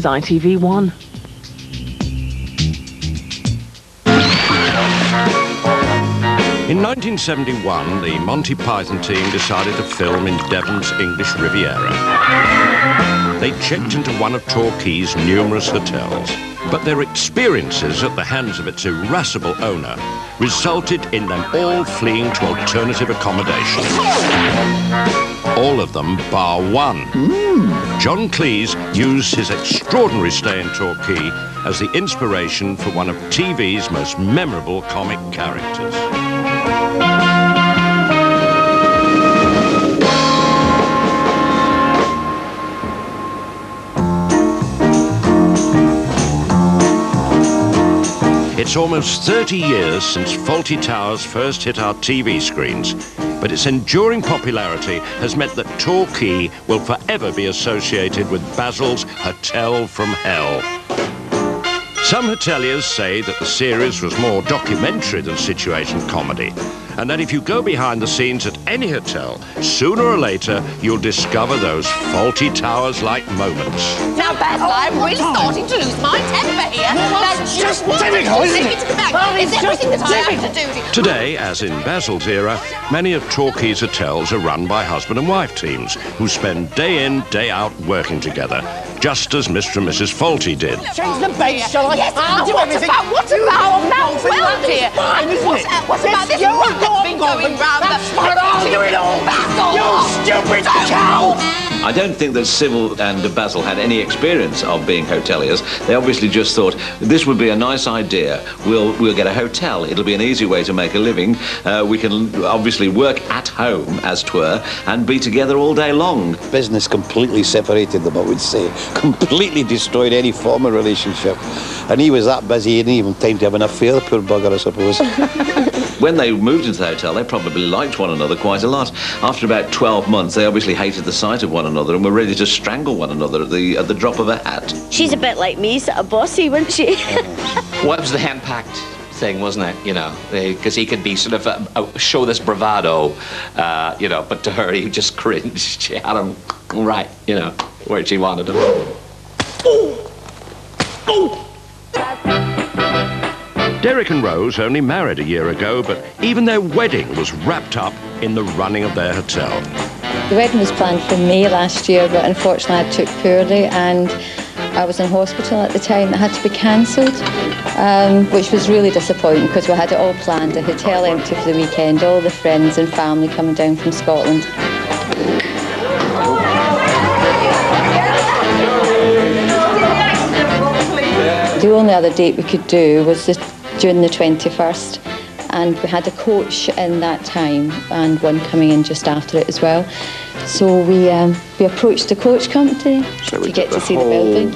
ITV1. In 1971, the Monty Python team decided to film in Devon's English Riviera. They checked into one of Torquay's numerous hotels, but their experiences at the hands of its irascible owner resulted in them all fleeing to alternative accommodation. All of them bar one. John Cleese used his extraordinary stay in Torquay as the inspiration for one of TV's most memorable comic characters. It's almost 30 years since Fawlty Towers first hit our TV screens, but its enduring popularity has meant that Torquay will forever be associated with Basil's Hotel from Hell. Some hoteliers say that the series was more documentary than situation comedy, and that if you go behind the scenes at any hotel, sooner or later you'll discover those Fawlty Towers-like moments. Now, Basil, I'm really starting to lose my temper here. That's just difficult, isn't it? It's everything that I have to do. Today, as in Basil's era, many of Torquay's hotels are run by husband and wife teams who spend day in, day out working together, just as Mr. and Mrs. Fawlty did. Change the base, shall I? Yes, what about Mount Well, dear? What about this run that's been going round the... Do it all! You stupid cow! I don't think that Sybil and Basil had any experience of being hoteliers. They obviously just thought, this would be a nice idea. We'll get a hotel. It'll be an easy way to make a living. We can obviously work at home, as 'twere, and be together all day long. Business completely separated them, I would say. Completely destroyed any form of relationship. And he was that busy, he didn't even time to have an affair, the poor bugger, I suppose. When they moved into the hotel, they probably liked one another quite a lot. After about 12 months, they obviously hated the sight of one another and were ready to strangle one another at the drop of a hat. She's a bit like me, sort of bossy, wasn't she? Well, it was the hand-packed thing, wasn't it? You know, because he could be sort of show this bravado, you know, but to her he just cringed. She had him right, you know, where she wanted him. Derek and Rose only married a year ago, but even their wedding was wrapped up in the running of their hotel. The wedding was planned for May last year, but unfortunately I took poorly and I was in hospital at the time. That had to be cancelled, which was really disappointing because we had it all planned, the hotel empty for the weekend, all the friends and family coming down from Scotland. The only other date we could do was June the 21st, and we had a coach in that time and one coming in just after it as well. So we approached the coach company to get to see the building.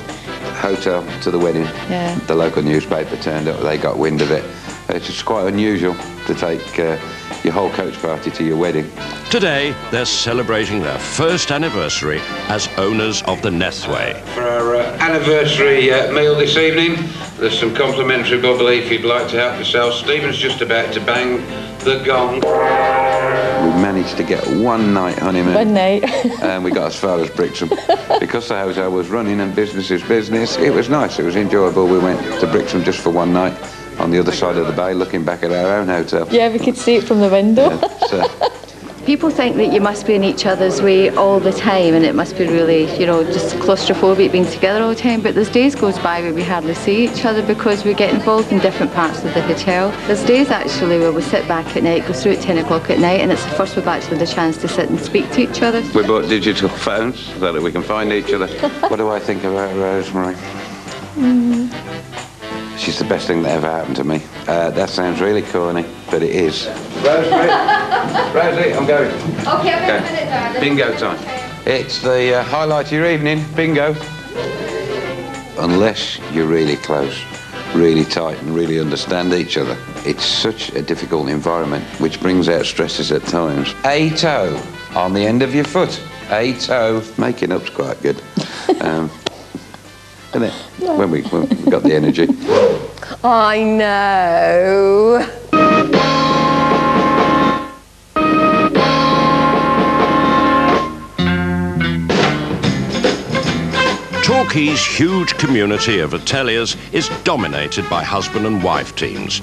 Hotel to the wedding. Yeah. The local newspaper turned up, they got wind of it. It's just quite unusual to take your whole coach party to your wedding. Today, they're celebrating their first anniversary as owners of the Nethway. For our anniversary meal this evening, there's some complimentary bubbly if you'd like to help yourself. Stephen's just about to bang the gong. We managed to get one night honeymoon. One night. And we got as far as Brixham. Because the hotel was running and business is business, it was nice, it was enjoyable. We went to Brixham just for one night on the other side of the bay looking back at our own hotel. Yeah, we could see it from the window. Yeah, People think that you must be in each other's way all the time and it must be really, you know, just claustrophobic being together all the time, but there's days goes by where we hardly see each other because we get involved in different parts of the hotel. There's days actually where we sit back at night, go through at 10 o'clock at night, and it's the first we've actually had the chance to sit and speak to each other. We bought digital phones so that we can find each other. What do I think about Rosemary? She's the best thing that ever happened to me. That sounds really corny, but it is. Rosemary, Rosie, I'm going. Okay, I'll be a minute, darling. Bingo time. It's the highlight of your evening, bingo. Unless you're really close, really tight and really understand each other. It's such a difficult environment, which brings out stresses at times. A toe on the end of your foot. A toe. Making up's quite good. Isn't it? When we got the energy. I know. Torquay Torquay's huge community of hoteliers is dominated by husband and wife teams.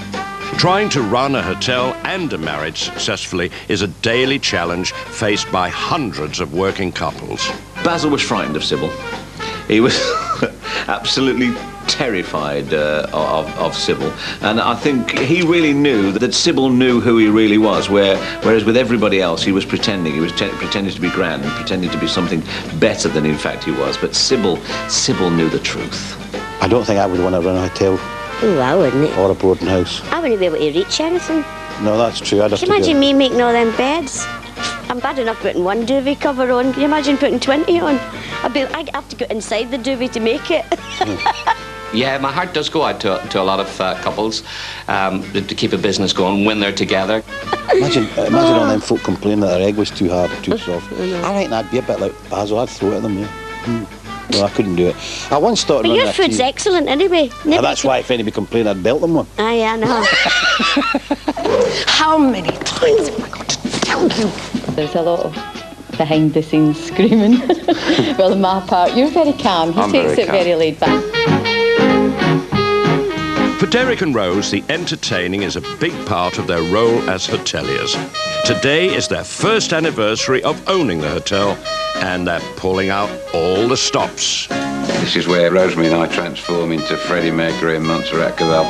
Trying to run a hotel and a marriage successfully is a daily challenge faced by hundreds of working couples. Basil was frightened of Sybil. He was absolutely terrified of Sybil, and I think he really knew that Sybil knew who he really was, whereas with everybody else he was pretending. He was pretending to be grand and pretending to be something better than in fact he was. But Sybil knew the truth. I don't think I would want to run a hotel. Oh, I wouldn't. Or a boarding house. I wouldn't be able to reach anything. No, that's true. I'd have Can you imagine me making all them beds? I'm bad enough putting one duvet cover on. Can you imagine putting 20 on? I'd have to go inside the duvet to make it. Yeah, my heart does go out to a lot of couples to keep a business going when they're together. Imagine all them folk complaining that their egg was too hard or too soft. I reckon I'd be a bit like Basil. I'd throw it at them, yeah. No, I couldn't do it. I once thought... But your food's excellent anyway. That's why if anybody complained, I'd belt them one. Aye, I know. How many times have I got to tell you? There's a lot of behind-the-scenes screaming. Well, on my part, you're very calm. He takes it very laid back. For Derek and Rose, the entertaining is a big part of their role as hoteliers. Today is their first anniversary of owning the hotel, and they're pulling out all the stops. This is where Rosemary and I transform into Freddie Mercury and Montserrat Cabell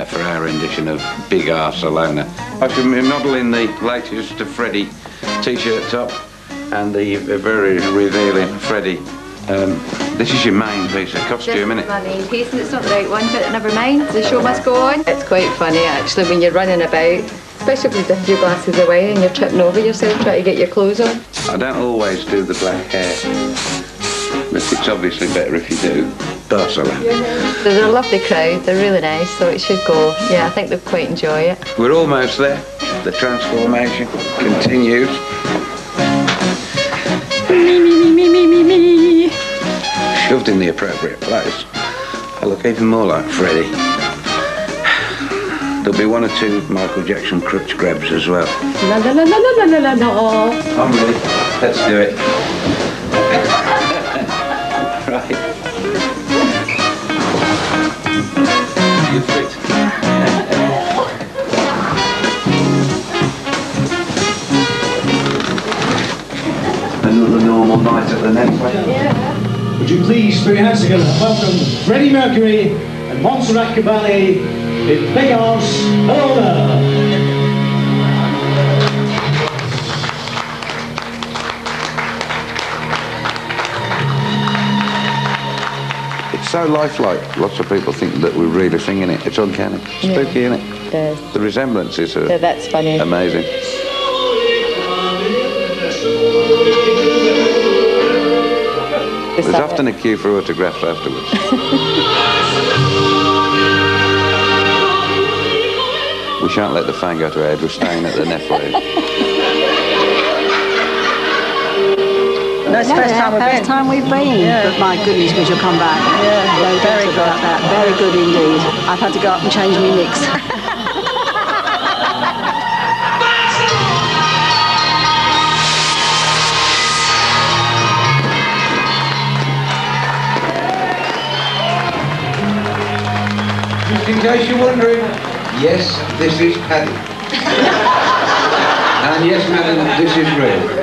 for our rendition of Big Arselona. I shall be modelling the latest Freddie T-shirt top and the very revealing Freddie. This is your main piece of costume, isn't it? My main piece, and it's not the right one, but never mind. The show must go on. It's quite funny, actually, when you're running about, especially if you've a few glasses of wine and you're tripping over yourself trying to get your clothes on. I don't always do the black hair, but it's obviously better if you do. Barcelona. They're a lovely crowd, they're really nice, so it should go. Yeah, I think they'll quite enjoy it. We're almost there. The transformation continues. Me. Shoved in the appropriate place. I look even more like Freddie. There'll be one or two Michael Jackson crutch grabs as well. La la la la la la la la. I'm ready. Let's do it. Right. You fit. Another normal night at the Nethway. Yeah. Would you please put your hands together and welcome Freddie Mercury and Montserrat Cabell in Big Arselona. It's so lifelike. Lots of people think that we're really singing it. It's uncanny. Spooky, isn't it? It does. The resemblances are that's funny. Amazing. There's often a queue for autographs afterwards. We shan't let the fan go to our head. We're staying at the Nethway. No, it's the first time we've been. Yeah. But my goodness, we shall come back. Yeah, no very good about that. Very good indeed. I've had to go up and change my nicks. Just in case you're wondering, yes, this is Paddy. And yes, madam, this is real.